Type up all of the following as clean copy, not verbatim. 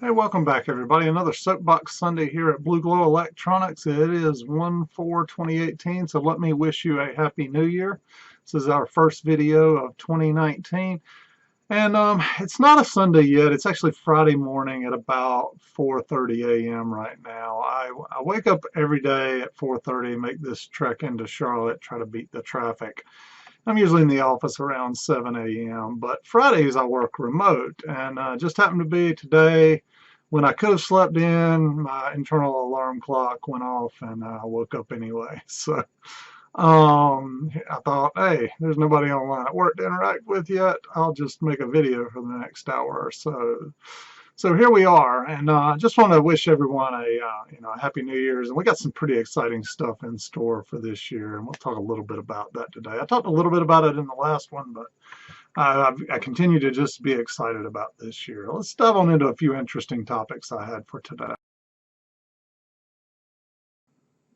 Hey, welcome back everybody. Another Soapbox Sunday here at Blue Glow Electronics. It is 1/4/2018, so let me wish you a Happy New Year. This is our first video of 2019. And it's not a Sunday yet. It's actually Friday morning at about 4:30 a.m. right now. I wake up every day at 4:30, make this trek into Charlotte, try to beat the traffic. I'm usually in the office around 7 a.m., but Fridays I work remote, and just happened to be today when I could have slept in, my internal alarm clock went off, and I woke up anyway. So I thought, hey, there's nobody online at work to interact with yet. I'll just make a video for the next hour or so. So here we are, and I just want to wish everyone a Happy New Year's. And we got some pretty exciting stuff in store for this year, and we'll talk a little bit about that today. I talked a little bit about it in the last one, but I continue to just be excited about this year. Let's dive on into a few interesting topics I had for today.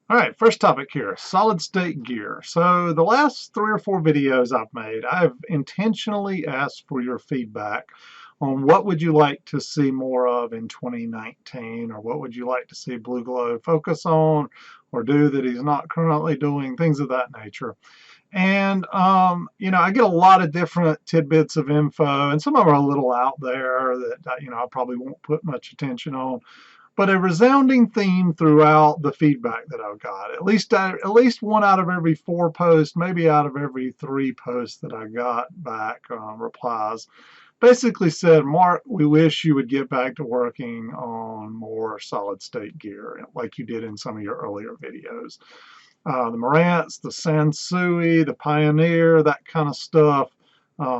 All right, first topic here, solid state gear. So the last 3 or 4 videos I've made, I've intentionally asked for your feedback on what would you like to see more of in 2019, or what would you like to see Blue Glow focus on or do that he's not currently doing, things of that nature. And, I get a lot of different tidbits of info, and some of them are a little out there that, I probably won't put much attention on. But a resounding theme throughout the feedback that I've got, at least one out of every 4 posts, maybe out of every 3 posts that I got back, replies, basically said, Mark, we wish you would get back to working on more solid state gear like you did in some of your earlier videos. The Marantz, the Sansui, the Pioneer, that kind of stuff,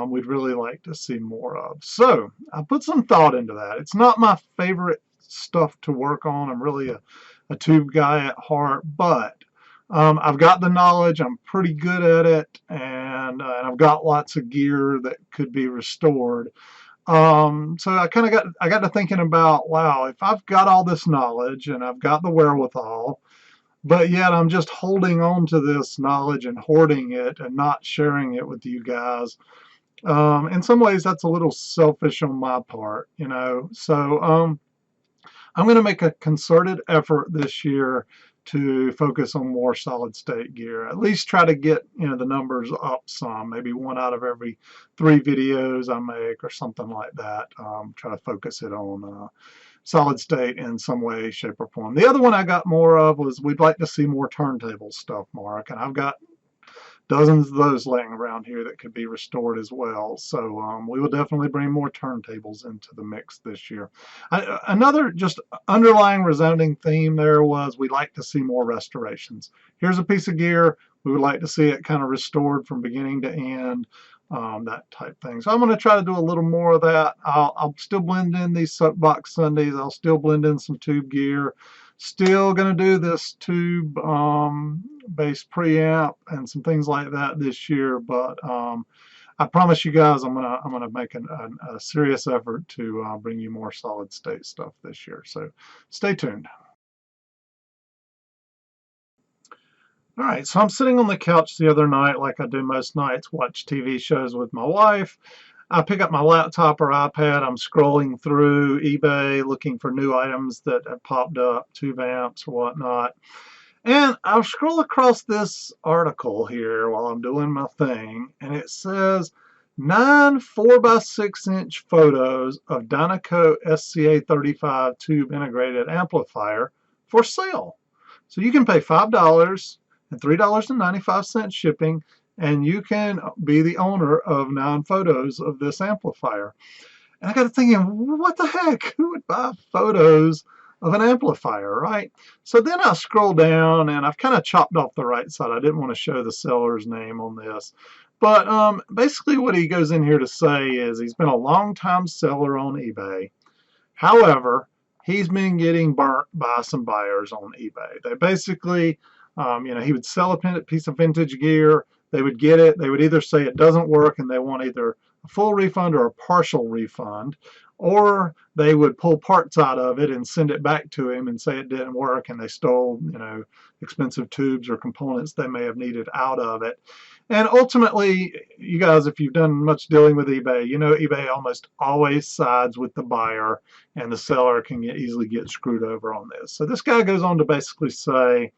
we'd really like to see more of. So I put some thought into that. It's not my favorite stuff to work on. I'm really a tube guy at heart, but I've got the knowledge. I'm pretty good at it, and I've got lots of gear that could be restored. So I got to thinking about, wow, if I've got all this knowledge and I've got the wherewithal, but yet I'm just holding on to this knowledge and hoarding it and not sharing it with you guys. In some ways, that's a little selfish on my part, So I'm going to make a concerted effort this year to focus on more solid state gear. At least try to get the numbers up some, maybe 1 out of every 3 videos I make or something like that. Try to focus it on solid state in some way, shape, or form. The other one I got more of was we'd like to see more turntable stuff, Mark, and I've got dozens of those laying around here that could be restored as well. So we will definitely bring more turntables into the mix this year. Another just underlying resounding theme there was we'd like to see more restorations. Here's a piece of gear. We would like to see it kind of restored from beginning to end, that type thing. So I'm going to try to do a little more of that. I'll still blend in these Soapbox Sundays. I'll still blend in some tube gear. Still going to do this tube based preamp and some things like that this year, but I promise you guys I'm gonna make a serious effort to bring you more solid state stuff this year. So stay tuned. All right, so I'm sitting on the couch the other night, like I do most nights, watch TV shows with my wife. I pick up my laptop or iPad. I'm scrolling through eBay looking for new items that have popped up, tube amps or whatnot. And I'll scroll across this article here while I'm doing my thing, and it says 9 4x6-inch photos of Dynaco SCA35 tube integrated amplifier for sale. So you can pay $5 and $3.95 shipping, and you can be the owner of 9 photos of this amplifier. And I got to thinking, what the heck? Who would buy photos of an amplifier, right? So then I scroll down, and I've kind of chopped off the right side. I didn't want to show the seller's name on this. But basically what he goes in here to say is he's been a long-time seller on eBay. However, he's been getting burnt by some buyers on eBay. They basically, he would sell a piece of vintage gear. They would get it. They would either say it doesn't work and they want either a full refund or a partial refund, or they would pull parts out of it and send it back to him and say it didn't work and they stole, expensive tubes or components they may have needed out of it. And ultimately, you guys, if you've done much dealing with eBay, you know eBay almost always sides with the buyer, and the seller can easily get screwed over on this. So this guy goes on to basically say,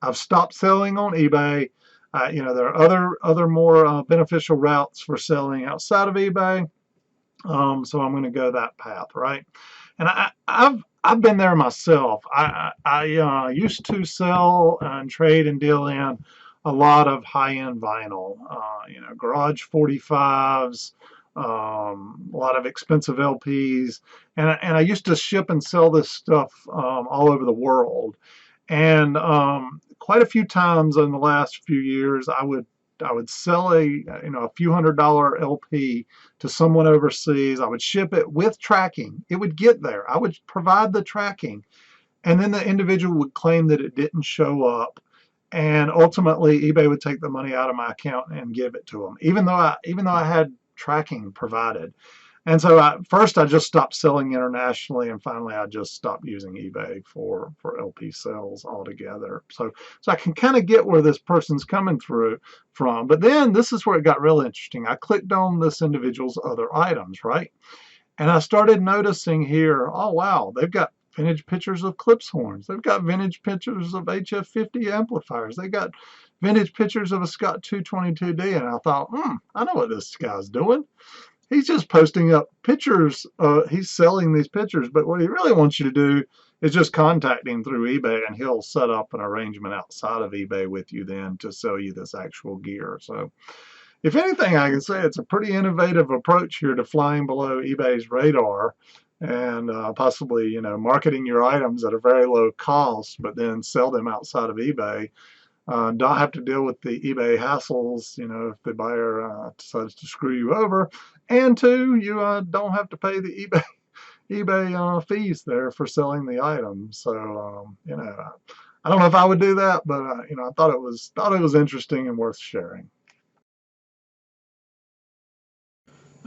I've stopped selling on eBay. There are other more beneficial routes for selling outside of eBay. So I'm going to go that path, right? And I've been there myself. I used to sell and trade and deal in a lot of high-end vinyl, garage 45s, a lot of expensive LPs, and I used to ship and sell this stuff all over the world. And quite a few times in the last few years, I would sell a few $100 LP to someone overseas. I would ship it with tracking. It would get there. I would provide the tracking, and then the individual would claim that it didn't show up, and ultimately eBay would take the money out of my account and give it to them, even though I had tracking provided. And so first I just stopped selling internationally, and finally I just stopped using eBay for LP sales altogether. So I can kind of get where this person's coming from. But then this is where it got real interesting. I clicked on this individual's other items, right? And I started noticing here, oh wow, they've got vintage pictures of clips horns. They've got vintage pictures of HF50 amplifiers. They got vintage pictures of a Scott 222D. And I thought, I know what this guy's doing. He's just posting up pictures. He's selling these pictures, but what he really wants you to do is just contact him through eBay, and he'll set up an arrangement outside of eBay with you then to sell you this actual gear. So if anything, I can say it's a pretty innovative approach here to flying below eBay's radar, and possibly, marketing your items at a very low cost, but then sell them outside of eBay. Don't have to deal with the eBay hassles, if the buyer decides to screw you over. And two, you don't have to pay the eBay fees there for selling the item. So, I don't know if I would do that, but I thought it was interesting and worth sharing.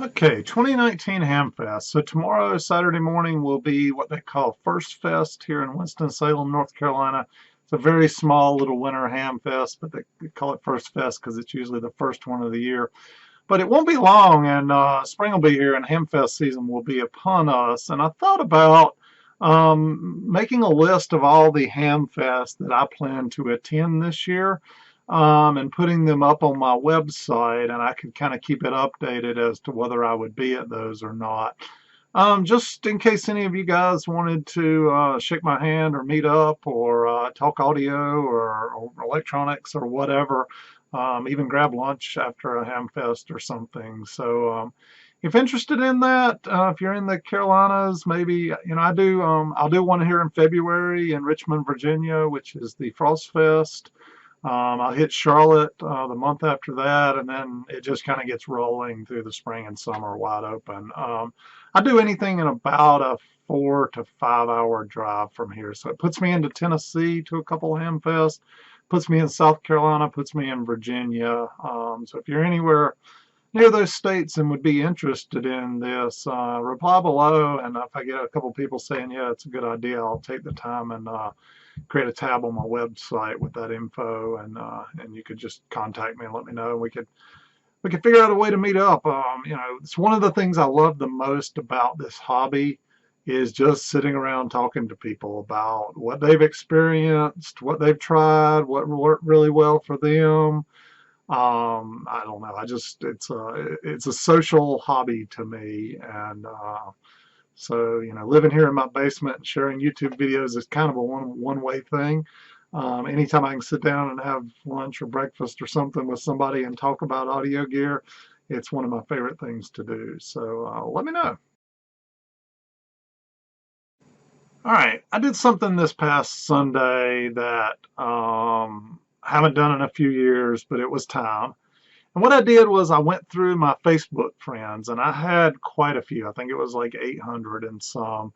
Okay, 2019 Hamfest. So tomorrow, Saturday morning, will be what they call First Fest here in Winston-Salem, North Carolina. It's a very small little winter Hamfest, but they call it First Fest because it's usually the first one of the year. But it won't be long, and spring will be here, and Hamfest season will be upon us. And I thought about making a list of all the Hamfests that I plan to attend this year, and putting them up on my website, and I could kind of keep it updated as to whether I would be at those or not. Just in case any of you guys wanted to shake my hand or meet up or talk audio or electronics or whatever, even grab lunch after a Hamfest or something. So if interested in that, if you're in the Carolinas, maybe, I'll do one here in February in Richmond, Virginia, which is the Frost Fest. I'll hit Charlotte the month after that, and then it just kind of gets rolling through the spring and summer wide open. I do anything in about a 4 to 5 hour drive from here. So it puts me into Tennessee to a couple of Hamfests, puts me in South Carolina, puts me in Virginia. So if you're anywhere near those states and would be interested in this, reply below, and if I get a couple people saying, yeah, it's a good idea, I'll take the time and create a tab on my website with that info, and you could just contact me and let me know. We could figure out a way to meet up. It's one of the things I love the most about this hobby is just sitting around talking to people about what they've experienced, what they've tried, what worked really well for them. I don't know. It's a social hobby to me, and so living here in my basement and sharing YouTube videos is kind of a one-way thing. Anytime I can sit down and have lunch or breakfast or something with somebody and talk about audio gear, it's one of my favorite things to do. So let me know. All right, I did something this past Sunday that I haven't done in a few years, but it was time. And what I did was I went through my Facebook friends, and I had quite a few. I think it was like 800 and some.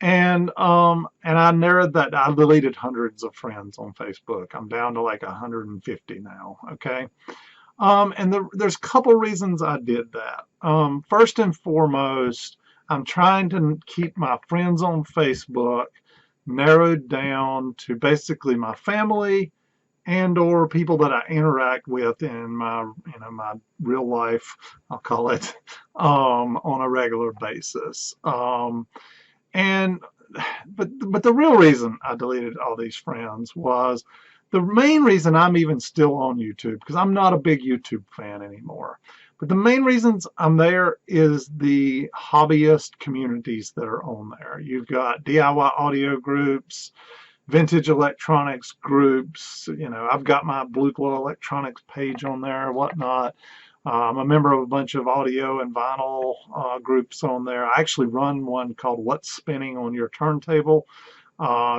And I narrowed that. I deleted hundreds of friends on Facebook. I'm down to like 150 now. Okay. And there's a couple reasons I did that. First and foremost, I'm trying to keep my friends on Facebook narrowed down to basically my family and or people that I interact with in my my real life, I'll call it, on a regular basis. And but the real reason I deleted all these friends was the main reason I'm even still on YouTube, because I'm not a big YouTube fan anymore. But the main reasons I'm there is the hobbyist communities that are on there. You've got DIY audio groups, vintage electronics groups. I've got my Blue Glow Electronics page on there, whatnot. I'm a member of a bunch of audio and vinyl groups on there. I actually run one called What's Spinning on Your Turntable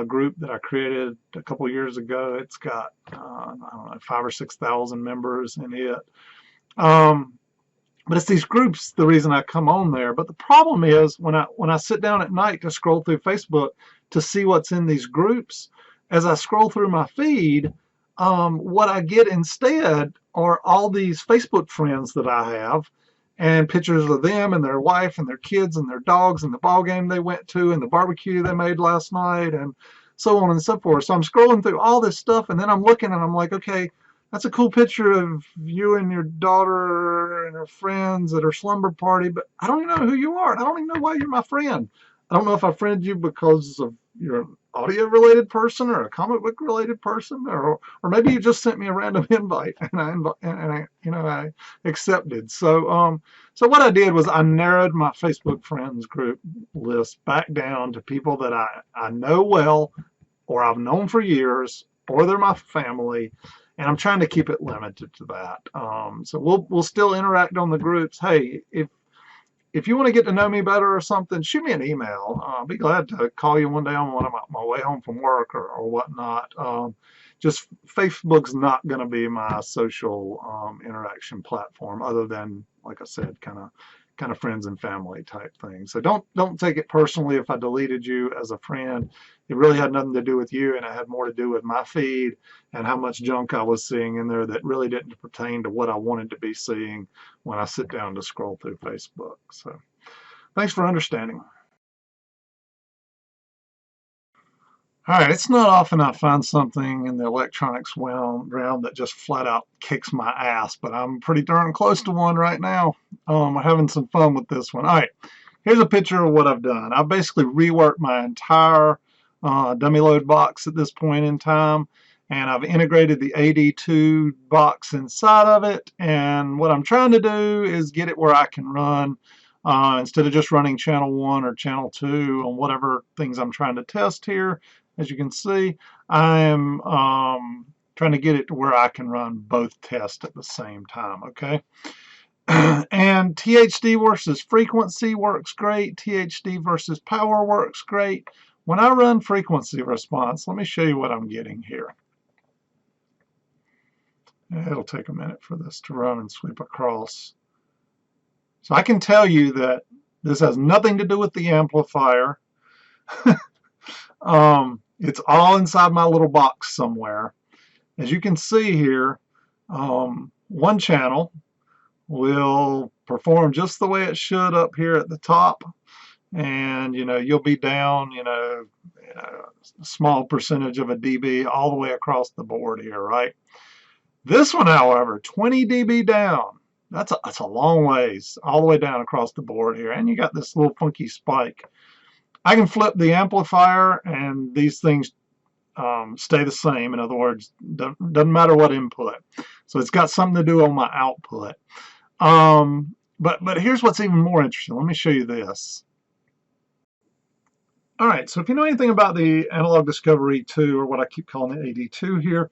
group that I created a couple years ago. It's got, I don't know, 5,000 or 6,000 members in it. But it's these groups, the reason I come on there. But the problem is when I sit down at night to scroll through Facebook to see what's in these groups, as I scroll through my feed, what I get instead are all these Facebook friends that I have, and pictures of them and their wife and their kids and their dogs and the ball game they went to and the barbecue they made last night and so on and so forth. So I'm scrolling through all this stuff, and then I'm looking and I'm like, okay, that's a cool picture of you and your daughter and her friends at her slumber party, but I don't even know who you are, and I don't even know why you're my friend. I don't know if I friended you because of you're an audio related person or a comic book related person, or maybe you just sent me a random invite and I accepted. So what I did was I narrowed my Facebook friends group list back down to people that I know well, or I've known for years, or they're my family, and I'm trying to keep it limited to that. So we'll still interact on the groups. Hey, if you want to get to know me better or something, shoot me an email. I'll be glad to call you one day on my way home from work or whatnot. Just Facebook's not going to be my social interaction platform, other than, like I said, kind of friends and family type thing. So don't take it personally if I deleted you as a friend. It really had nothing to do with you, and it had more to do with my feed and how much junk I was seeing in there that really didn't pertain to what I wanted to be seeing when I sit down to scroll through Facebook. So thanks for understanding. All right, it's not often I find something in the electronics realm that just flat out kicks my ass, but I'm pretty darn close to one right now. I'm having some fun with this one. All right, here's a picture of what I've done. I've basically reworked my entire dummy load box at this point in time, and I've integrated the AD2 box inside of it, and what I'm trying to do is get it where I can run instead of just running channel 1 or channel 2 on whatever things I'm trying to test here. As you can see, I'm trying to get it to where I can run both tests at the same time, okay? And THD versus frequency works great. THD versus power works great. When I run frequency response, let me show you what I'm getting here. It'll take a minute for this to run and sweep across. So I can tell you that this has nothing to do with the amplifier. It's all inside my little box somewhere. As you can see here, one channel will perform just the way it should up here at the top, and you'll be down a small percentage of a dB all the way across the board here, right? This one, however, 20 dB down. That's a long ways all the way down across the board here, and you got this little funky spike. I can flip the amplifier and these things stay the same. In other words, doesn't matter what input. So it's got something to do on my output. But here's what's even more interesting. Let me show you this. All right, so if you know anything about the Analog Discovery 2, or what I keep calling the AD2 here,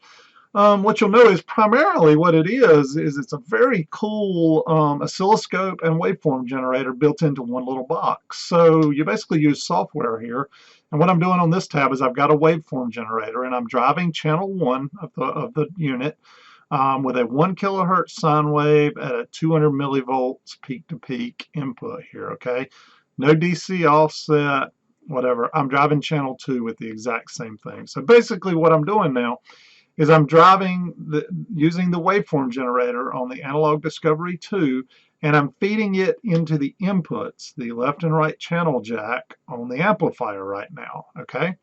what you'll know is primarily what it is it's a very cool oscilloscope and waveform generator built into one little box. So you basically use software here, and what I'm doing on this tab is I've got a waveform generator, and I'm driving channel 1 of the unit with a 1 kilohertz sine wave at a 200 millivolts peak to peak input here, okay? No DC offset, whatever. I'm driving channel 2 with the exact same thing. So basically what I'm doing now is I'm using the waveform generator on the Analog Discovery 2, and I'm feeding it into the inputs, the left and right channel jack on the amplifier right now, okay?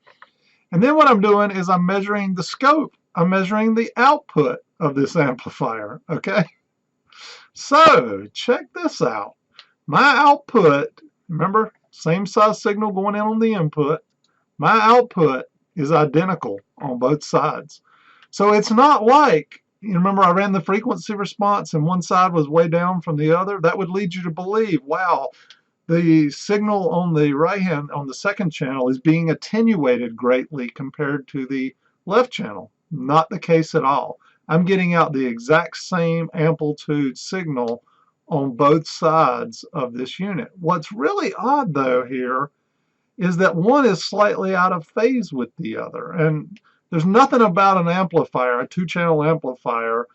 And then what I'm doing is I'm measuring the scope. I'm measuring the output of this amplifier, okay? So check this out. My output, remember, same size signal going in on the input. My output is identical on both sides. So it's not like, you remember I ran the frequency response and one side was way down from the other? That would lead you to believe, wow, the signal on the right hand, on the second channel, is being attenuated greatly compared to the left channel. Not the case at all. I'm getting out the exact same amplitude signal on both sides of this unit. What's really odd though here is that one is slightly out of phase with the other. And there's nothing about an amplifier, a two-channel amplifier,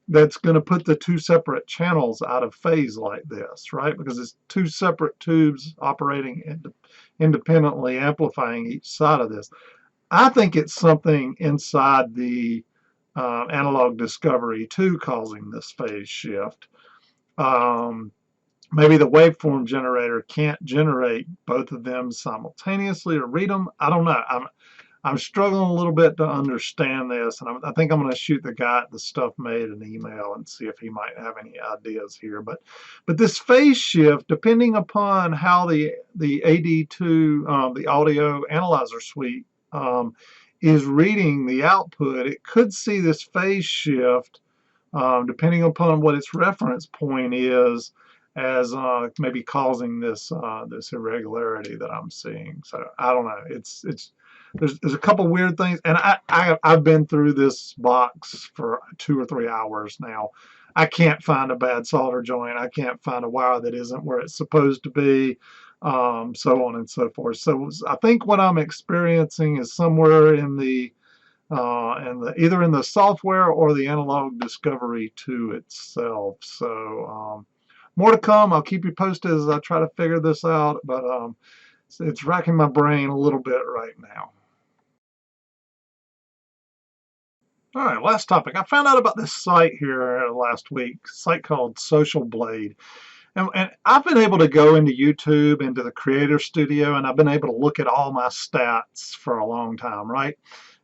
that's going to put the two separate channels out of phase like this, right? Because it's two separate tubes operating independently, amplifying each side of this. I think it's something inside the Analog Discovery 2 causing this phase shift. Maybe the waveform generator can't generate both of them simultaneously or read them. I don't know. I'm struggling a little bit to understand this, and I think I'm going to shoot the guy at the Stuff Made an email and see if he might have any ideas here. But this phase shift, depending upon how the AD2, the audio analyzer suite, is reading the output, it could see this phase shift, depending upon what its reference point is, as maybe causing this this irregularity that I'm seeing. So I don't know. There's a couple weird things, and I've been through this box for 2 or 3 hours now. I can't find a bad solder joint. I can't find a wire that isn't where it's supposed to be, so on and so forth. So I think what I'm experiencing is somewhere in the either in the software or the Analog Discovery 2 itself. So more to come. I'll keep you posted as I try to figure this out, but it's racking my brain a little bit right now. All right, last topic. I found out about this site here last week, a site called Social Blade. And I've been able to go into YouTube, into the Creator Studio, and I've been able to look at all my stats for a long time, right?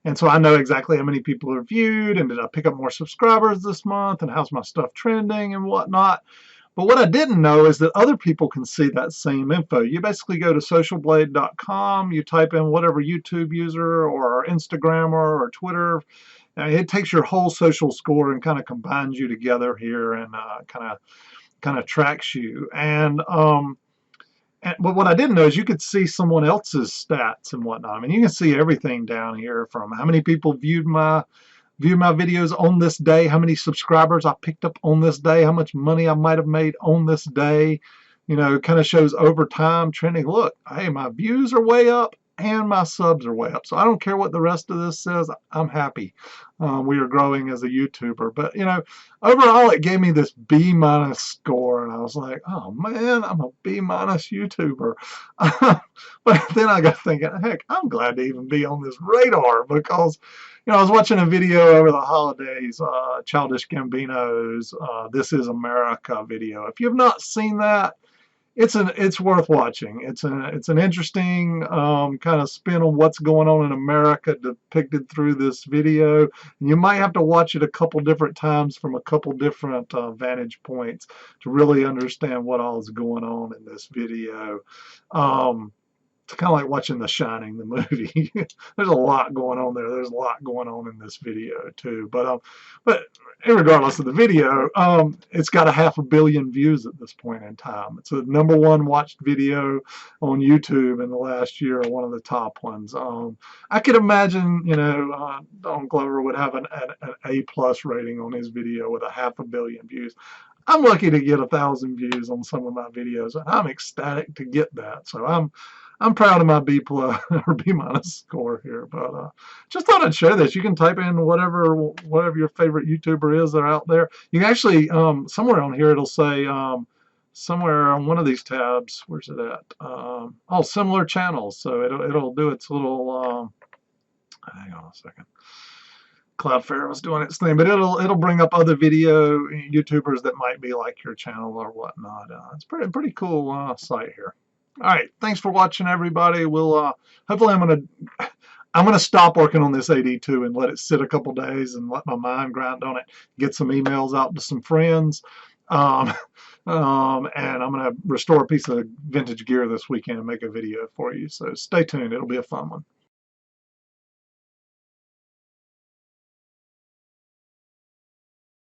And so I know exactly how many people are viewed, and did I pick up more subscribers this month, and how's my stuff trending and whatnot. But what I didn't know is that other people can see that same info. You basically go to socialblade.com, you type in whatever YouTube user or Instagrammer or Twitter. It takes your whole social score and kind of combines you together here and kind of tracks you. But what I didn't know is you could see someone else's stats and whatnot. I mean, you can see everything down here, from how many people viewed my videos on this day, how many subscribers I picked up on this day, how much money I might have made on this day. You know, it kind of shows over time trending. Look, hey, my views are way up and my subs are way up. So I don't care what the rest of this says. I'm happy. We are growing as a YouTuber. But, you know, overall it gave me this B- score. And I was like, oh, man, I'm a B- YouTuber. But then I got thinking, heck, I'm glad to even be on this radar, because, you know, I was watching a video over the holidays, Childish Gambino's This Is America video. If you've not seen that, it's worth watching. It's an interesting kind of spin on what's going on in America depicted through this video. You might have to watch it a couple different times from a couple different vantage points to really understand what all is going on in this video. It's kind of like watching The Shining, the movie. There's a lot going on there. There's a lot going on in this video too. But regardless of the video, it's got 500 million views at this point in time. It's a #1 watched video on YouTube in the last year, one of the top ones. I could imagine, you know, Don Glover would have an A+ rating on his video with 500 million views. I'm lucky to get 1,000 views on some of my videos, and I'm ecstatic to get that. So I'm proud of my B+ or B- score here. But just thought I'd share this. You can type in whatever your favorite YouTuber is that are out there. You can actually somewhere on here it'll say somewhere on one of these tabs. Where's it at? Oh, similar channels. So it'll do its little. Hang on a second. Cloudflare was doing its thing, but it'll bring up other video YouTubers that might be like your channel or whatnot. It's pretty cool site here. All right, thanks for watching, everybody. We'll hopefully I'm gonna stop working on this AD2 and let it sit a couple days and let my mind grind on it. Get some emails out to some friends. Um, and I'm gonna restore a piece of vintage gear this weekend and make a video for you. So stay tuned. It'll be a fun one.